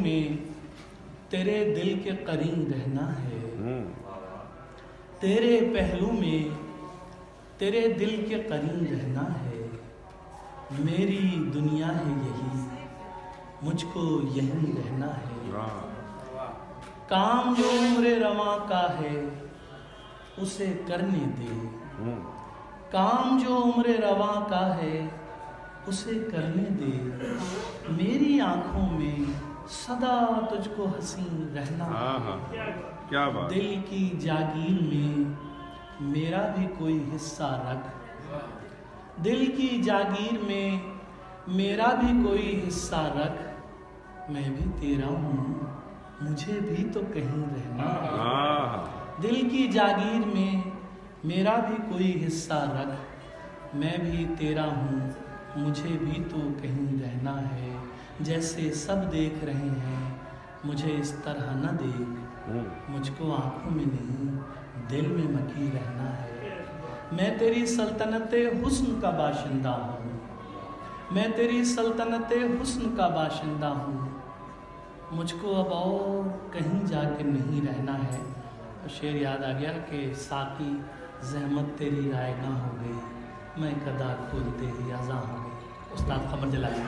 में तेरे दिल के करीब रहना है, तेरे पहलू में तेरे दिल के करीब रहना है। मेरी दुनिया है यही, मुझको यही रहना है। काम जो उम्र रवा का है उसे करने दे, काम जो उम्र रवा का है उसे करने दे। मेरी आंखों में सदा तुझको हंसी रहना है। क्या बात। दिल की जागीर में मेरा भी कोई हिस्सा रख, दिल की जागीर में मेरा भी कोई हिस्सा रख। मैं भी तेरा हूँ, मुझे भी तो कहीं रहना है। दिल की जागीर में मेरा भी कोई हिस्सा रख। मैं भी तेरा हूँ, मुझे भी तो कहीं रहना है। जैसे सब देख रहे हैं मुझे इस तरह न देख, मुझको आंखों में नहीं दिल में मकी रहना है। मैं तेरी सल्तनते हुस्न का बाशिंदा हूँ, मैं तेरी सल्तनते हुस्न का बाशिंदा हूँ। मुझको अब और कहीं जाके नहीं रहना है। शेर याद आ गया कि साकी ज़हमत तेरी रायगा हो गई, मैं कदा खोलते ही अज़ा हो गई। उस्ताद खबर दिलाए।